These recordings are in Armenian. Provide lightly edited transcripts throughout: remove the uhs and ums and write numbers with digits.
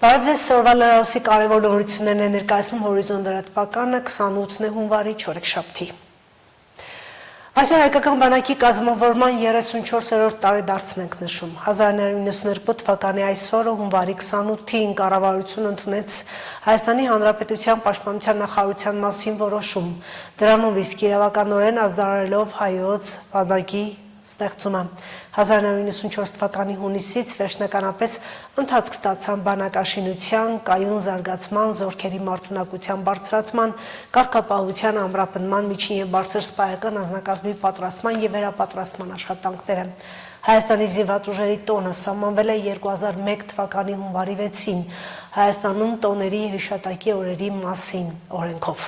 Բարև ձեզ, սորվա լրահոսի կարևոր նորություններն է ներկայացնում Հորիզոն դրատվականը 28 հունվարի չորեքշաբթի։ Այսօր հայկական բանակի կազմավորման 34-րդ տարեդարձն ենք նշում։ 1992 թվականի այսօրը հունվարի 28-ին կառավարությունը ընդունեց Հայաստանի Հանրապետության Պաշտպանության նախարարության մասին որոշում, դրանով իսկ իրավականորեն ազդարարելով հայոց բանակի ստեղծումը։ 1994 թվականի հունիսից վերջնականապես ընթացք ստացան բանակաշինության, կայուն զարգացման, զորքերի մարդունակության բարձրացման, կարգապահության ամրապնդման, միջին և բարձր սպայական անձնակազմի պատրաստման և վերապատրաստման աշխատանքները։ Հայաստանի զինված ուժերի տոնը սահմանվել է 2001 թվականի հունվարի 6-ին Հայաստանում տոների և հիշատակի օրերի մասին օրենքով։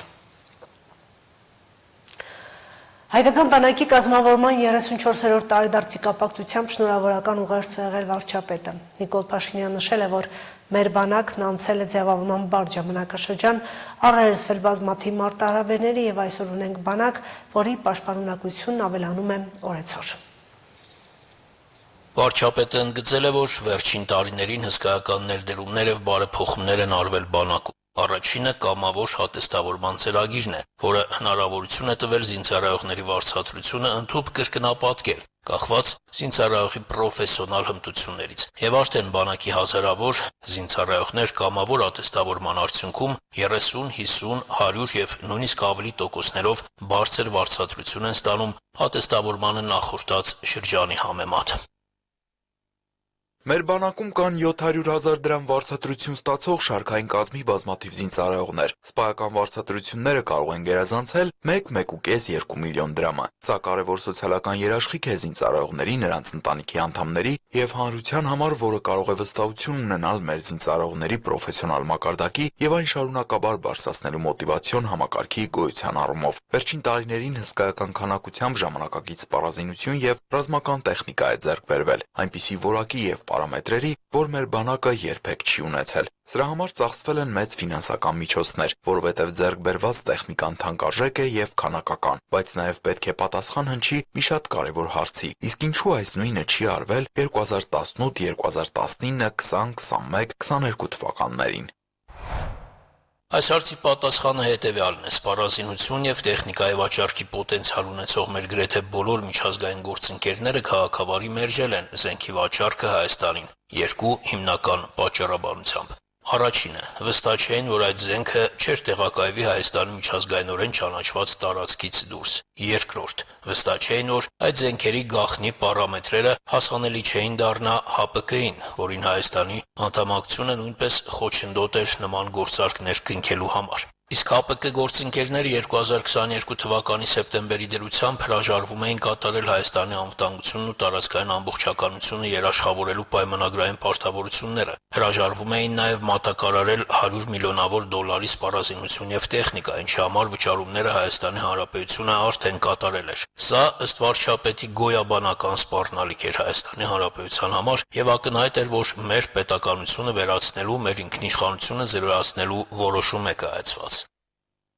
Հայկական բանակի կազմավորման 34-րդ տարեդարձի կապակցությամբ շնորհավորական ուղերձ է եղել վարչապետը։ Նիկոլ Փաշինյանը նշել է, որ մեր բանակն անցել է ձևավորման բարդ ժամանակաշրջան, առերեսվել բազմաթիվ մարտահրավերների եւ այսօր ունենք բանակ, որի պաշտպանունակությունն ավելանում է օրեցօր։ Վարչապետը ընդգծել է, որ վերջին տարիներին հսկայական ներդրումներ եւ բարեփոխումներ են արվել բանակում։ Առաջինը կամավոր հատեստավորման ծրագիրն է, որը հնարավորություն է տվել զինծառայողների վարձատրությունը ընդհանուր կրկնապատկել, կախված զինծառայողի պրոֆեսիոնալ հմտություններից, եւ արդեն բանակի հազարավոր զինծառայողներ կամավոր հատեստավորման արդյունքում 30, 50, 100 եւ նույնիսկ ավելի տոկոսներով բարձր վարձատրություն են ստանում հատեստավորմանը նախորդած շրջանի համեմատ։ Մեր բանակում կան 700,000 դրամ վարձատրություն ստացող շարքային կազմի բազմաթիվ զինծառայողներ։ Սպայական վարձատրությունները կարող են գերազանցել 1-1.5-2 միլիոն դրամը։ Սա կարևոր սոցիալական երաշխիք է զինծառայողների, նրանց ընտանիքի անդամների եւ հանրության համար, որը կարող է վստահություն ունենալ մեր զինծառայողների պրոֆեսիոնալ մակարդակի եւ այն շարունակաբար բարձրացնելու մոտիվացիոն համակարգի գոյության առումով։ Վերջին տարիներին հսկայական քանակությամբ ժամանակակից սպառազինություն եւ ռազմական տեխնիկա է ձեռք բերվել, այնպիսի որակի եւ պարամետրերի, որ մեր բանակը երբեք չի ունեցել։ Սրա համար ծախսվել են մեծ ֆինանսական միջոցներ, որովհետև ձեռք բերված տեխնիկան թանկարժեք է եւ քանակական, բայց նաեւ պետք է պատասխան հնչի մի շատ կարևոր հարցի. իսկ ինչու այս նույնը չի արվել 2018, 2019, 20, 21, 22 թվականներին։ Այս հարցի պատասխանը հետևյալն է. սպառազինություն եւ տեխնիկայի վաճառքի պոտենցիալ ունեցող մեր գրեթե բոլոր միջազգային գործընկերները քաղաքավարի մերժել են զենքի վաճառքը Հայաստանին երկու հիմնական պատճառաբանությամբ։ Առաջինը, վստահ չէին, որ այդ զենքը չէր տեղակայվի Հայաստանի միջազգայինորեն ճանաչված տարածքից դուրս։ Երկրորդ, վստահ չէին, որ այդ զենքերի գաղտնի պարամետրերը հասանելի չէին դառնա ՀԱՊԿ-ին, որին Հայաստանի անդամակցությունը նույնպես խոչընդոտ էր նման գործարքներ կնքելու համար։ Իսկ ՀԱՊԿ գործընկերները 2022 թվականի սեպտեմբերի դրությամբ հրաժարվում էին կատարել Հայաստանի անվտանգությունն ու տարածքային ամբողջականությունը երաշխավորելու պայմանագրային պարտավորությունները, հրաժարվում էին նաև մատակարարել 100 միլիոնավոր դոլարի սպառազինություն եւ տեխնիկա, ինչի համար վճարումները Հայաստանի Հանրապետությունը արդեն կատարել էր։ Սա ըստ վարչապետի գոյաբանական սպառնալիք էր Հայաստանի Հանրապետության համար եւ ակնհայտ էր, որ մեր պետականությունը վերացնելու, մեր ինքնիշխանությունը զրոյացնելու որոշում է կայացված։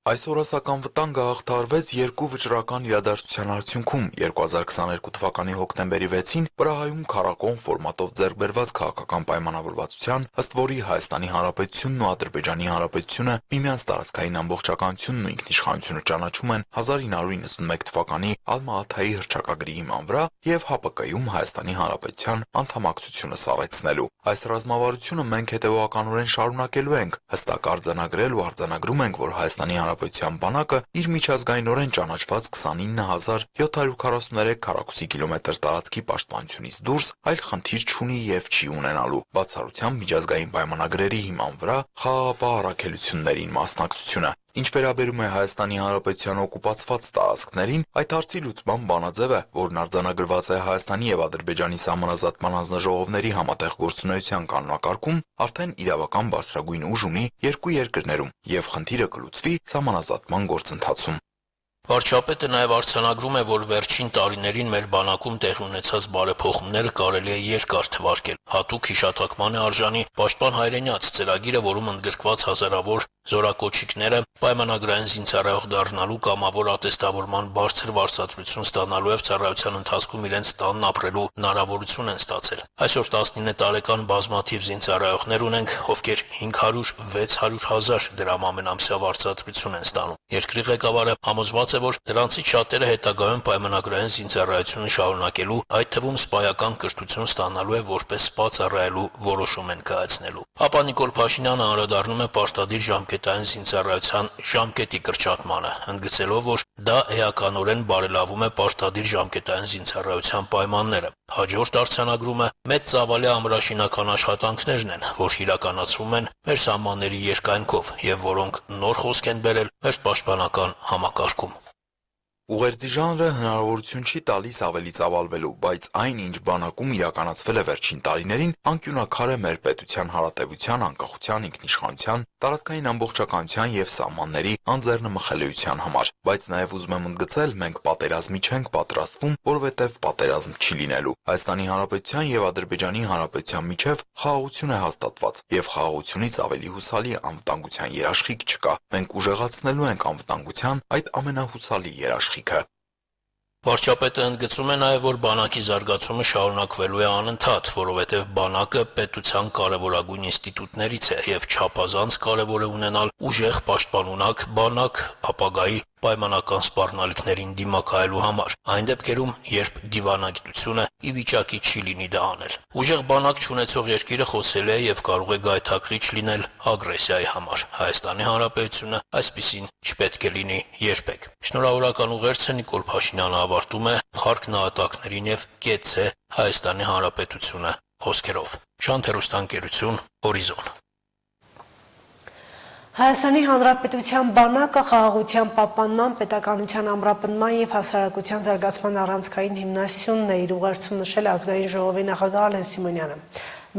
Այս օրասական վտանգը հաղթահարվեց երկու վճռական իրադարձության արդյունքում 2022 թվականի հոկտեմբերի 6-ին Պրահայում քառակողմ ֆորմատով ձեռք բերված քաղաքական պայմանավորվածության, ըստ որի Հայաստանի Հանրապետությունն ու Ադրբեջանի Հանրապետությունը միմյանց տարածքային ամբողջականությունն ու ինքնիշխանությունը ճանաչում են 1991 թվականի Ալմա-Աթայի հռչակագրի հիման վրա եւ ՀԱՊԿ-ում Հայաստանի Հանրապետության անդամակցությունը սառեցնելու։ Այս ռազմավարությունը մենք հետեւականորեն շարունակելու ենք, հստակ արձանագրել ու արձանագրում ենք, որ Հայաստանի Հանրապետության բանակը իր միջազգայինորեն ճանաչված 29743 քառակուսի կիլոմետր տարածքի պաշտպանությունից դուրս այլ խնդիր չունի եւ չի ունենալու, բացառությամբ միջազգային պայմանագրերի հիման վրա խաղաղապահ առաքելություններին մասնակցությունը։ Ինչ վերաբերում է Հայաստանի Հանրապետության օկուպացված տարածքներին, այդ հարցի լուծման բանաձև է, որն արձանագրված է Հայաստանի եւ Ադրբեջանի սահմանազատման հանձնաժողովների համատեղ գործունեության կանոնակարգում, արդեն իրավական բարձրագույն ուժ ունի երկու երկրներում եւ խնդիրը կլուծվի սահմանազատման գործընթացում։ Վարչապետը նաև արձանագրում է, որ վերջին տարիներին մեր բանակում տեղի ունեցած բարեփոխումները կարելի է երկար թվարկել։ Հատուկ հիշատակման է արժանի Պաշտպան Հայրենյաց ծրագիրը, որում ընդգրկված հազարավոր զորակոչիկները պայմանագրային զինծառայող դառնալու կամավոր ատեստավորման բարձր վարձատրություն ստանալու եւ ծառայության ընթացքում իրենց տանն ապրելու հնարավորություն են ստացել։ Այսօր 19 տարեկան բազմաթիվ զինծառայողներ ունենք, ովքեր 500-600 հազար դրամ ամենամսյա վարձատրություն են ստանում։ Երկրի ղեկավարը համոզված է, որ դրանցից շատերը հետագայում պայմանագրային զինծառայությունը շարունակելու, այդ թվում սպայական կրթություն ստանալու եւ որպես սպա ծառայելու որոշում են կայացնելու։ Ապա Նիկոլ Փաշինյանը անդրադառնում է պարտադիր ժամկետային զինծառայության ժամկետի կրճատմանը, ընդգծելով, որ դա էականորեն բարելավում է պարտադիր ժամկետային զինծառայության պայմանները։ Հաջորդ արձանագրումը մեծ ծավալի ամրաշինական աշխատանքներն են, որ իրականացվում են մեր սահմանների երկայնքով եւ որոնք նոր խոսք են բերել մեր պաշտպանական համակարգում։ Ուղերձի ժանրը հնարավորություն չի տալիս ավելի ծավալվելու, բայց այն, ինչ բանակում իրականացվել է վերջին տարիներին, անկյունաքար է մեր պետության հարատևության, անկախության, ինքնիշխանության, տարածքային ամբողջականության եւ սահմանների անձեռնմխելիության համար, բայց նաեւ ուզում եմ ընդգծել, մենք պատերազմի չենք պատրաստվում, որովհետեւ պատերազմ չի լինելու։ Հայաստանի Հանրապետության եւ Ադրբեջանի Հանրապետության միջեւ խաղաղություն է հաստատված եւ խաղաղությունից ավելի հուսալի անվտանգության երաշխիք չկա։ Մենք ուժեղացնելու ենք անվտանգության այդ ամենահուսալի երաշխիքը։ Վարչապետը ընդգծում է նաև, որ բանակի զարգացումը շարունակվելու է անընդհատ, որովհետև բանակը պետության կարևորագույն ինստիտուտներից է եւ չափազանց կարևոր է ունենալ ուժեղ պաշտպանունակ բանակ ապագայի պայմանական սպառնալիքներին դիմակայելու համար, այն դեպքերում, երբ դիվանագիտությունը ի վիճակի չի լինի դա անել։ Ուժեղ բանակ չունեցող երկիրը խոցել է եւ կարող է գայթակղիչ լինել ագրեսիայի համար։ Հայաստանի Հանրապետությունը այսպիսին չպետք է լինի երբեք։ Շնորհավորական ուղերձը Նիկոլ Փաշինյանը ավարտում է «Փառք նահատակներին» եւ «Կեցցե Հայաստանի Հանրապետությունը» խոսքերով։ Շանթերոստանգերություն, Հորիզոն։ Հայաստանի Հանրապետության բանակը խաղաղության պահպանման, պետականության ամրապնդման եւ հասարակության զարգացման առանցքային հիմնասյունն է իր ուղերձում նշել ազգային ժողովի նախագահ Ալեն Սիմոնյանը։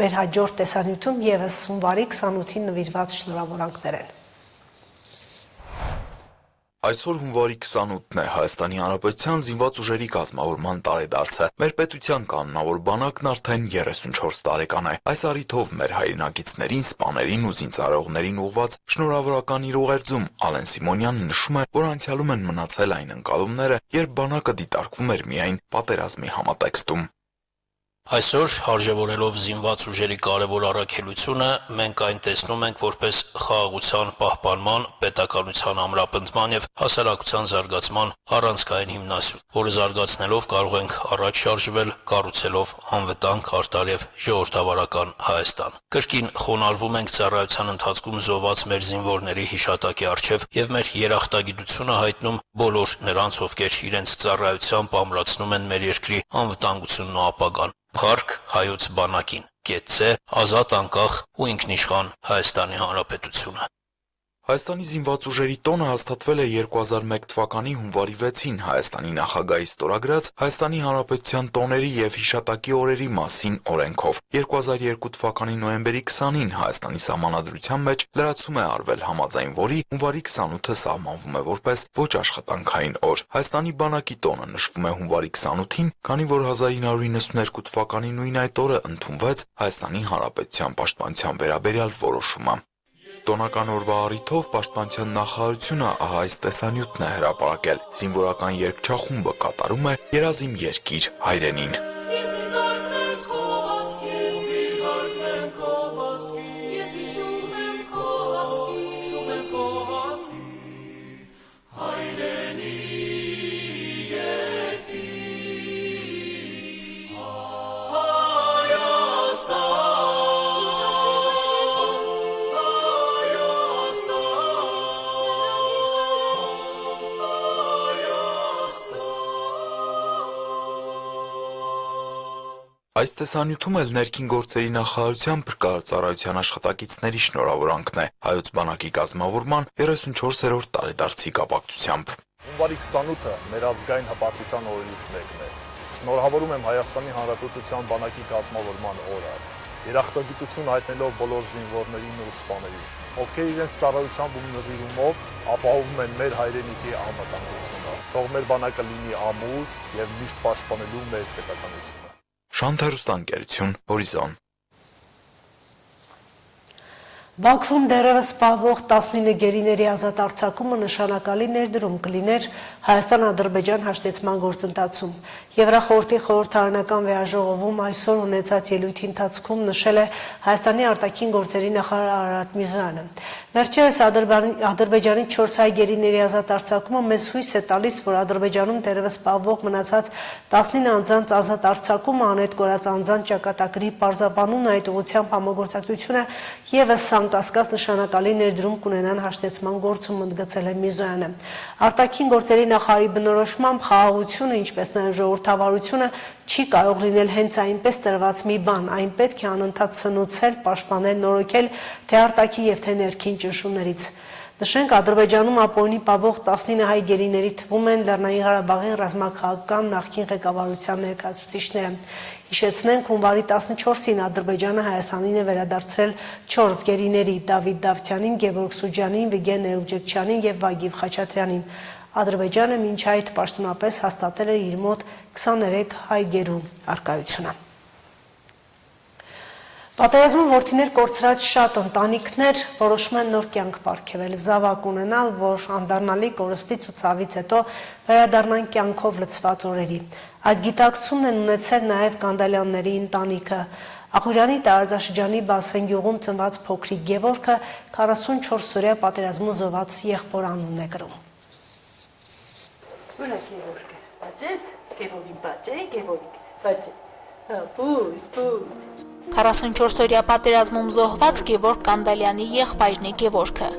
Մեր հաջորդ տեսանյութում եւս հունվարի 28-ին նվիրված շնորհավորանքներ են։ Այսօր հունվարի 28-ն է Հայաստանի Հանրապետության զինված ուժերի կազմավորման տարեդարձը։ Մեր պետության կանոնավոր բանակն արդեն 34 տարեկան է։ Այս առիթով մեր հայրենակիցներին, սպաներին ու զինծառայողներին ուղղված շնորհավորական իր ուղերձում Ալեն Սիմոնյանը նշում է, որ անցյալում են մնացել այն ընկալումները, երբ բանակը դիտարկվում էր միայն պատերազմի համատեքստում։ Այսօր, արժևորելով զինված ուժերի կարևոր առաքելությունը, մենք այն տեսնում ենք որպես խաղաղության պահպանման, պետականության ամրապնդման եւ հասարակության զարգացման առանցքային հիմնասյուն, որը զարգացնելով կարող ենք առաջ շարժվել, կառուցելով անվտանգ, արդար եւ ժողովրդավարական Հայաստան։ Կրկին խոնարհվում ենք ծառայության ընթացքում զոհված մեր զինվորների հիշատակի առջև եւ մեր երախտագիտությունը հայտնում բոլոր նրանց, ովքեր իրենց ծառայությամբ ամրացնում են մեր երկրի անվտանգությունն ու ապագան։ Փառք հայոց բանակին, կեցցե ազատ անկախ ու ինքնիշխան Հայաստանի Հանրապետությունը։ Հայաստանի զինված ուժերի տոնը հաստատվել է 2001 թվականի հունվարի 6-ին Հայաստանի նախագահի ստորագրած Հայաստանի Հանրապետության տոների եւ հիշատակի օրերի մասին օրենքով։ 2002 թվականի նոյեմբերի 20-ին Հայաստանի Սահմանադրության մեջ լրացում է արվել, համաձայն որի հունվարի 28-ը սահմանվում է որպես ոչ աշխատանքային օր։ Հայաստանի բանակի տոնը նշվում է հունվարի 28-ին, քանի որ 1992 թվականի նույն այդ օրը ընդունվեց Հայաստանի Հանրապետության պաշտպանության վերաբերյալ որոշումը։ Տոնական օրվա առիթով Պաշտպանության նախարարությունը ահա այս տեսանյութն է հրապարակել։ Զինվորական երգչախումբը կատարում է «Երազիմ երկիր հայրենին»։ Այս տեսանյութում էլ ներքին գործերի նախարարության փրկարարծառայության աշխատակիցների շնորհավորանքն է հայոց բանակի կազմավորման 34-րդ տարեդարձի կապակցությամբ։ Հունվարի 28-ը մեր ազգային հպարտության օրերից մեկն է։ Շնորհավորում եմ Հայաստանի Հանրապետության բանակի կազմավորման օրը, երախտագիտություն հայտնելով բոլոր զինվորներին ու սպաներին, ովքեր իրենց ծառայությամբ ու նվիրումով ապահովում են մեր հայրենիքի անվտանգությունը։ Թող մեր բանակը լինի ամուր եւ միշտ պաշտպանելու մեր պետականությունը։ Շանթերոստանգերություն, Հորիզոն։ Բաքվում դեռևս սպառվող 19 գերիների ազատ արձակումը նշանակալի ներդրում կլիներ Հայաստան-Ադրբեջան հաշտեցման գործընթացում։ Եվրախորհրդի խորհրդարանական վեաժողովում այսօր ունեցած ելույթի ընթացքում նշել է Հայաստանի արտաքին գործերի նախարար Արարատ Միրզոյանը։ Վերջերս Ադրբեջանի 4 հայ գերիների ազատ արձակումը մեզ հույս է տալիս, որ Ադրբեջանում դեռևս սպառվող մնացած 19 անձանց ազատ արձակումը անհետ կորած անձանց ճակատագրի պարզաբանումն այդ ուղղությամբ համագործակցությունը ևս անկասկած նշանակալի ներդրում կունենան հաշտեցման գործում, ընդգծել է Միրզոյանը։ Արտաքին գործերի նախարարի բնորոշմամբ խաղաղությունը, ինչպես նաև ժողովրդավարությունը չի կարող լինել հենց այնպես տրված մի բան, այն պետք է անընդհատ սնուցել, պաշտպանել, նորոգել թե արտաքին եւ թե ներքին ճնշումներից։ Նշենք, Ադրբեջանում ապօրինի պահվող 19 հայ գերիների թվում են Լեռնային Ղարաբաղի ռազմաքաղաքական նախկին ղեկավարության ներկայացուցիչները։ Հիշեցնենք, հունվարի 14-ին Ադրբեջանը Հայաստանին է վերադարձրել 4 գերիների՝ Դավիթ Դավթյանին, Գևորգ Սուջյանին, Վիգեն Էլուջեքչյանին եւ Վագիվ Խաչատրյանին։ Ադրբեջանը մինչ այդ պաշտոնապես հաստատել է իր մոտ 23 հայ գերու առկայությունը։ Պատերազմում որդիներ կորցրած շատ ընտանիքներ որոշում են նոր կյանք պարգևել, զավակ ունենալ, որ անդառնալի կորստից ու ցավից հետո վերադառնան կյանքով լցված օրերի։ Այս գիտակցումն են ունեցել նաև Կանդալյանների ընտանիքը։ Ախուրյանի տարածաշրջանի Բասեն գյուղում ծնված փոքրիկ Գևորգը 44-օրյա պատերազմում զոհված եղբոր անունն է կրում։ Ո՞ւր է Գևորգը։ Բաճես, Գևորգին բաճե, Գևորգից բաճե։ Պուս։ 44-օրյա պատերազմում զոհված Գևորգ Կանդալյանի եղբայրն է Գևորգը։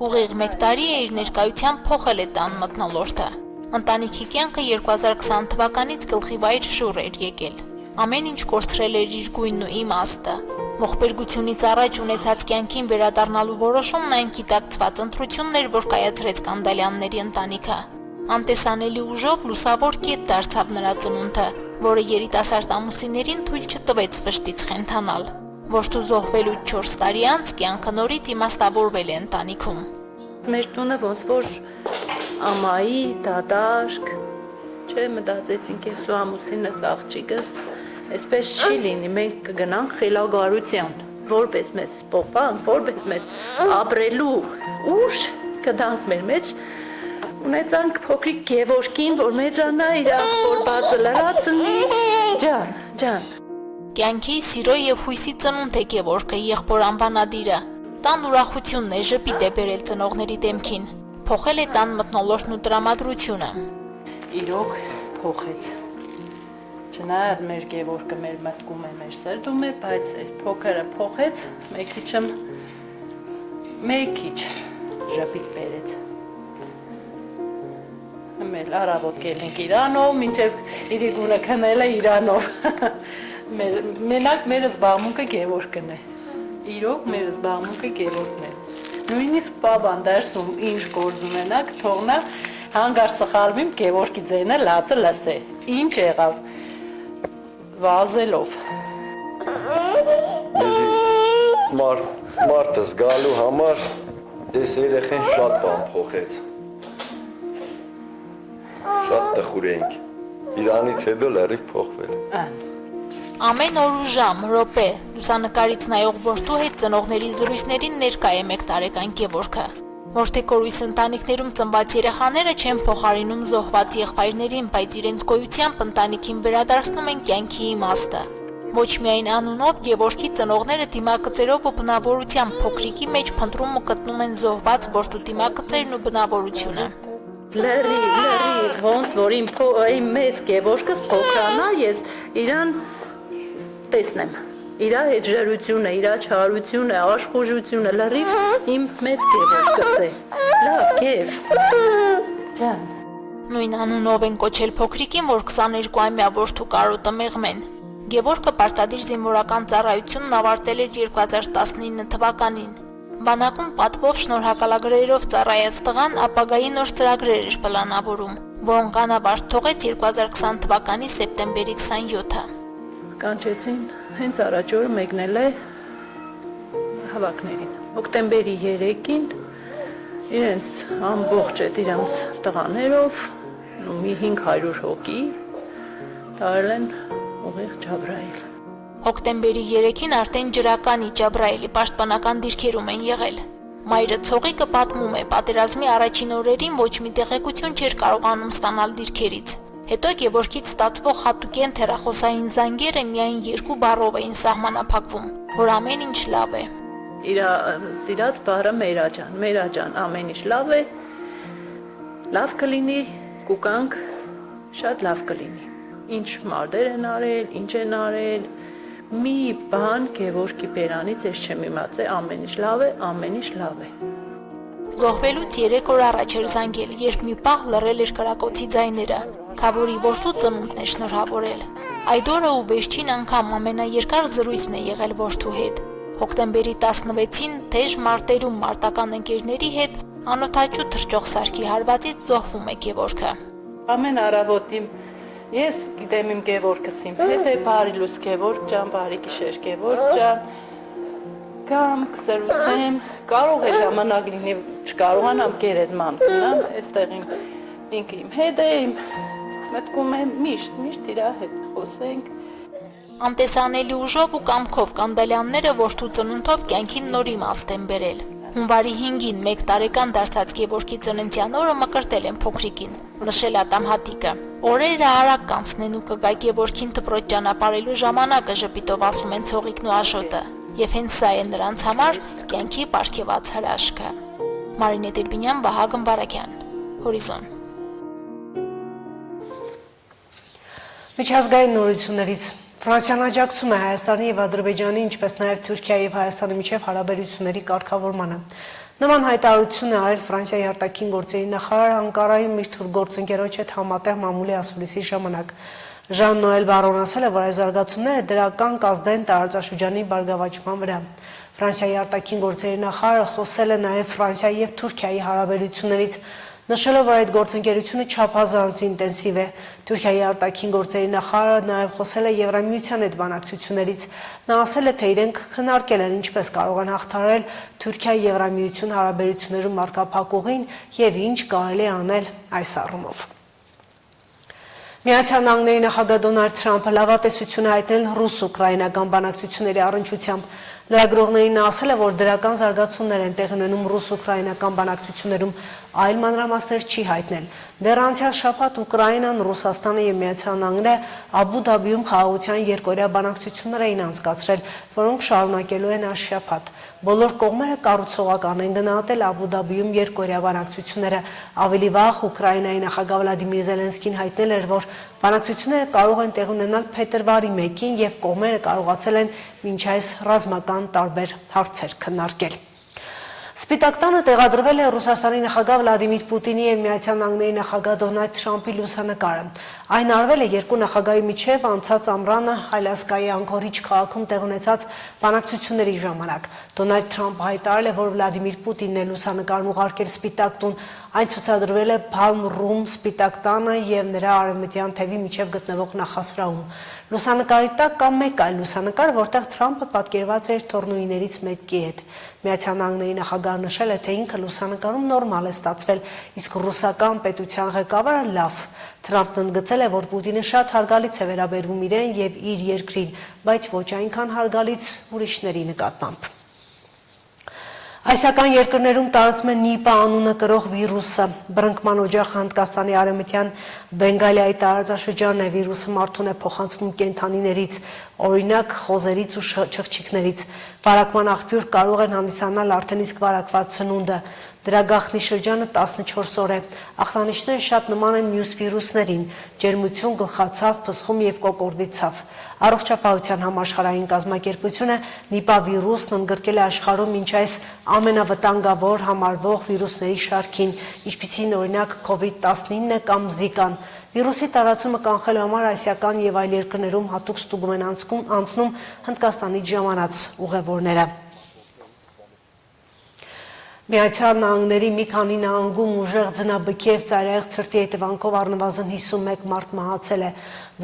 Ուղիղ 1 տարի է իր ներկայությամբ փոխել է տան մթնոլորտը։ Ընտանիքի կյանքը 2020 թվականից գլխի վայր շուռ էր եկել։ Ամեն ինչ կորցրել էր իր գույնն ու իմաստը։ Ողբերգությունից առաջ ունեցած կյանքին վերադառնալու որոշումն այն գիտակցված ընտրությունն էր, որ կայացրեց Կանդալյանների ընտանիքը։ Անտեսանելի ուժով լուսավոր կետ դարձավ նրա ծնունդը, որը երիտասարդ ամուսիններին թույլ չտվեց վշտից խենթանալ։ Որդու զոհվելուց 4 տարի անց կյանքը նորից իմաստավորվել է ընտանիքում։ Մեր տունը ոնց որ ամայի, դադարք, չէ, մտածեցինք ես ու ամուսինս աղջիկս, այսպես չի լինի, մենք կգնանք խելագարության, որպես մեզ պոպան, որպես մեզ ապրելու ուժ կդանք մեր մեջ, ունեցանք փոքրիկ Գևորգին, որ մեծանա, իր աղբոր բացը լրացնի, ջան։ Կյանքի, սիրո եւ հույսի ծնունդ է Գևորգը, եղբոր անվանադիրը։ Տան ուրախությունն է ժպիտ է բերել ծնողների դեմքին։ Փոխել է տան մթնոլորտն ու տրամադրությունը։ Իրոք փոխեց։ Չնայած մեր Գևորգը մեր մտքում է, մեր սրտում է, բայց այս փոքրը փոխեց, մեկ քիչ ժպիտ բերեց։ Մեր առավոտ կելնենք Իրանով, մինչև իրի գունը քնել է Իրանով։ Մենակ մեր զբաղմունքը Գևորգն է։ Իրոք մեր զբաղմունքը Գևորգն է։ Նույնիսկ պաբան դերսում ինչ գործ ունենակ, թողնա հանգար սխալվիմ Գևորգի ձայնը լացը լսե։ Ինչ եղավ։ Վազելով։ Մեզի մարդը զգալու համար դες երեխեն շատ բան փոխեց։ Շատ տխուր էինք, իրանից հետո լրիվ փոխվել։ Ամեն օր ու ժամ, րոպե, լուսանկարից նայող որդու հետ ծնողների զրույցներին ներկա է 1 տարեկան Գևորգը։ Որդեկորույս ընտանիքներում ծնված երեխաները չեն փոխարինում զոհված եղբայրներին, բայց իրենց գոյությամբ ընտանիքին վերադարձնում են կյանքի իմաստը։ Ոչ միայն անունով Գևորգի ծնողները դիմակծերով ու բնավորությամբ փոքրիկի մեջ փնտրում ու գտնում են զոհված որդու դիմակծերն ու բնավորությունը։ Լրի, ոնց որ իմ մեծ Գևորգս փոքրանա, ես իրան տեսնեմ, իր հետ ժրությունը, իր չարությունը, աշխուժությունը, լրիվ իմ մեծ Գևորգս է, լավ, Գև, ջան։ Նույն անունով են կոչել փոքրիկին, որ 22-ամյա որդու կարոտը մեղմեն։ Գևորգը պարտադիր զինվորական ծառայությունն ավարտել էր 2019 թվականին։ Բանակում պատվով շնորհակալագրերով ծառայած տղան ապագայի նոր ծրագրեր էր պլանավորում, որոնք անավարտ թողեց 2020 թվականի սեպտեմբերի 27-ը։ Կանչեցին, հենց առաջ օրը մեկնել է հավաքներին։ Օկտեմբերի 3-ին իրենց ամբողջ այդ իրանց տղաներով մի 500 հոգի տարել են ուղիղ Ջաբրայիլ։ Հոկտեմբերի 3-ին արդեն ջրականի Ջաբրայելի պաշտպանական դիրքերում են եղել։ Մայրը Ցողիկը պատմում է, պատերազմի առաջին օրերին ոչ մի տեղեկություն չէր կարողանում ստանալ դիրքերից։ Հետո Գևորգից ստացվող հատուկեն թեռախոսային զանգերը միայն 2 բառով էին սահմանափակվում, որ ամեն ինչ լավ է։ Իր սիրած բառը Մերաջան, ամեն ինչ լավ է, լավ կլինի, կուկանք, շատ լավ կլինի։ Ինչ մարդեր են արել, ինչ են արել, մի բան Գևորգի բերանից ես չեմ իմացել, ամեն ինչ լավ է, ամեն ինչ լավ է։ Զոհվելուց 3 օր առաջ էր զանգել, երբ մի պահ լռել էր կրակոցի ձայները։ Քավորի որդու ծնունդն է շնորհավորել։ Այդ օրը ու վերջին անգամ ամենաերկար զրույցն է եղել որդու հետ։ Հոկտեմբերի 16-ին թեժ մարտերում մարտական ընկերների հետ անօթաչու թռչող սարքի հարվածից զոհվում է Գևորգը։ Ամեն առավոտ ես գիտեմ իմ Գևորգս իմ հետ է, բարի լույս Գևորգ ջան, բարի գիշեր Գևորգ ջան, կամ կսրուցեմ, կարող է ժամանակ լինի, չկարողանամ գերեզման գնամ, այստեղ ինքը իմ հետ է, իմ մտքում է միշտ իր հետ խոսենք։ Անտեսանելի ուժով ու կամքով Կանդալյանները որդու ծնունդով կյանքին նոր իմաստ են բերել։ Հունվարի 5-ին 1 տարեկան դարձած Գևորգի ծննդյան օրը մկրտել են փոքրիկին, նշել ատամհատիկը։ Օրերը արագ կանցնեն ու կգա Գևորգին դպրոց ճանապարհելու ժամանակը, ժպիտով ասում են Ցողիկն ու Աշոտը, եւ հենց սա է նրանց համար կյանքի պարգևած հրաշքը։ Մարինե Տերբինյան, Վահագն Բարակյան, Հորիզոն։ Միջազգային նորություններից Ֆրանսիան աջակցում է Հայաստանի եւ Ադրբեջանի, ինչպես նաեւ Թուրքիայի եւ Հայաստանի միջև հարաբերությունների կարգավորմանը։ Նման հայտարարություն է արել Ֆրանսիայի արտաքին գործերի նախարար Անկարայում իր թուրք գործընկերոջ հետ համատեղ մամուլի ասուլիսի ժամանակ։ Ժան Նոել Բարոն ասել է, որ այս զարգացումները դրական կազդեն տարածաշրջանի բարգավաճման վրա։ Ֆրանսիայի արտաքին գործերի նախարարը խոսել է նաեւ Ֆրանսիայի եւ Թուրքիայի հարաբերություններից, նշելով, որ այդ գործընկերությունը չափազանց ինտենսիվ է։ Թուրքիայի արտաքին գործերի նախարարը նաև խոսել է Եվրամիության հետ բանակցություններից։ Նա ասել է, թե իրենք քննարկել են ինչպես կարող են հաղթահարել Թուրքիա-Եվրամիություն հարաբերություններում առկա փակուղին եւ ինչ կարելի է անել այս առումով։ Միացյալ Նահանգների նախագահ Դոնալդ Թրամփը լավատեսություն հայտնել ռուս-ուկրաինական բանակցությունների առնչությամբ։ Լրագրողներին ասել է, որ դրական զարգացումներ են տեղի ունենում ռուս-ուկրաինական բանակցություններում, այլ մանրամասներ չի հայտնել։ Դեռ անցյալ շաբաթ Ուկրաինան, Ռուսաստանը եւ Միացյալ Նահանգները Աբու Դաբիում խաղաղության երկօրյա բանակցություններ էին անցկացրել, որոնք շարունակելու են այս շաբաթ։ Բոլոր կողմերը կառուցողական են գնահատել Աբու Դաբիում երկօրյա բանակցությունները։ Ավելի վաղ Ուկրաինայի նախագահ Վլադիմիր Զելենսկին հայտնել էր, որ բանակցությունները կարող են տեղի ունենալ փետրվարի 1-ին եւ կողմերը կարողացել են մինչ այս ռազմական տարբեր հարցեր քննարկել։ Սպիտակ տանը տեղադրվել է Ռուսաստանի նախագահ Վլադիմիր Պուտինի եւ Միացյալ Նահանգների նախագահ Դոնալդ Թրամփի լուսանկարը։ Այն արվել է երկու նախագահի միջև անցած ամռանը Ալյասկայի Անկորիջ քաղաքում տեղ ունեցած բանակցությունների ժամանակ։ Դոնալդ Թրամփը հայտարարել է, որ Վլադիմիր Պուտինն է լուսանկարն ուղարկել Սպիտակ տուն։ Այն ցուցադրվել է Palm Room Սպիտակ տանը եւ նրա արևմտյան թևի միջև գտնվող նախասրահում։ Լուսանկարի տակ կա մեկ այլ լուսանկար, որտեղ Թրամփը պատկերված էր թորնուիներից մեկի հետ։ Միացյալ Նահանգների նախագահը նշել է, թե ինքը լուսանկարում նորմալ է ստացվել, իսկ ռուսական պետության ղեկավարը լավ։ Թրամփն ընդգծել է, որ Պուտինը շատ հարգալից է վերաբերվում իրեն եւ իր երկրին, բայց ոչ այնքան հարգալից ուրիշների նկատմամբ։ Ասիական երկրներում տարածում է Նիպա անունը կրող վիրուսը։ Բռնկման օջախը Հնդկաստանի արևմտյան Բենգալիայի տարածաշրջանն է, վիրուսը մարդուն է փոխանցվում կենդանիներից, օրինակ խոզերից ու չղջիկներից։ Վարակման աղբյուր կարող են հանդիսանալ արդեն իսկ վարակված ծնունդը։ Դրա գաղտնի շրջանը 14 օր է։ Ախտանիշները շատ նման են մյուս վիրուսներին՝ ջերմություն, գլխացավ, փսխում եւ կոկորդի ցավ։ Առողջապահության համաշխարհային կազմակերպությունը Նիպա վիրուսն ընդգրկել է աշխարհում մինչ այս ամենավտանգավոր համարվող վիրուսների շարքին, ինչպիսին օրինակ COVID-19 կամ Զիկան։ Վիրուսի տարածումը կանխելու համար ասիական եւ այլ երկրներում հատուկ ստուգում են անցնում Հնդկաստանից ժամանած ուղևորները։ Միացյալ Նահանգների մի քանի նահանգում ուժեղ ձնաբքի եւ ծայրահեղ ցրտի հետևանքով առնվազն 51 մարդ մահացել է։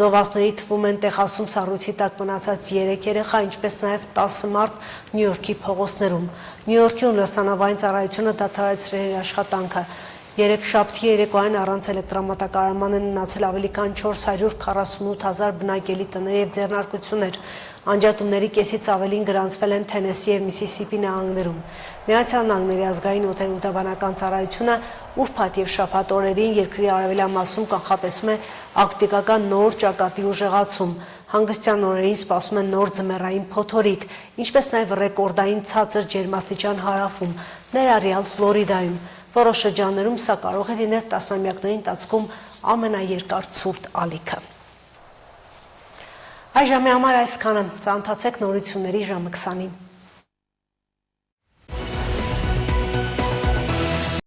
Զոհվածների թվում են Տեխասում սառույցի տակ մնացած 3 երեխա, ինչպես նաեւ 10 մարդ Նյու Յորքի փողոցներում։ Նյու Յորքի ուսանավային ծառայությունը դադարեցրել էր աշխատանքը։ Երեքշաբթի երեկոյան առանց էլեկտրամատակարարման են մնացել ավելի քան 448,000 բնակելի տներ եւ ձեռնարկություններ։ Անջատումների կեսից ավելին գրանցվել են Թենեսի եւ Միսիսիպի նահանգներում։ Միացյալ Նահանգների ազգային օդանավական ծառայությունը ուրբաթ եւ շաբաթ օրերին երկրի արևելյան մասում կանխատեսում է արկտիկական նոր ճակատի ուժեղացում։ Հանգստյան օրերին սպասում են նոր ձմեռային փոթորիկ, ինչպես նաեւ ռեկորդային ցածր ջերմաստիճան հարավում, ներառյալ Ֆլորիդայում։ Որոշ շրջաններում սա կարող է լինել տասնամյակների ընթացքում ամենաերկար ցուրտ ալիքը։ Այժմի համար այսքանը, ծանոթացեք նորությունների ժամը 20-ին։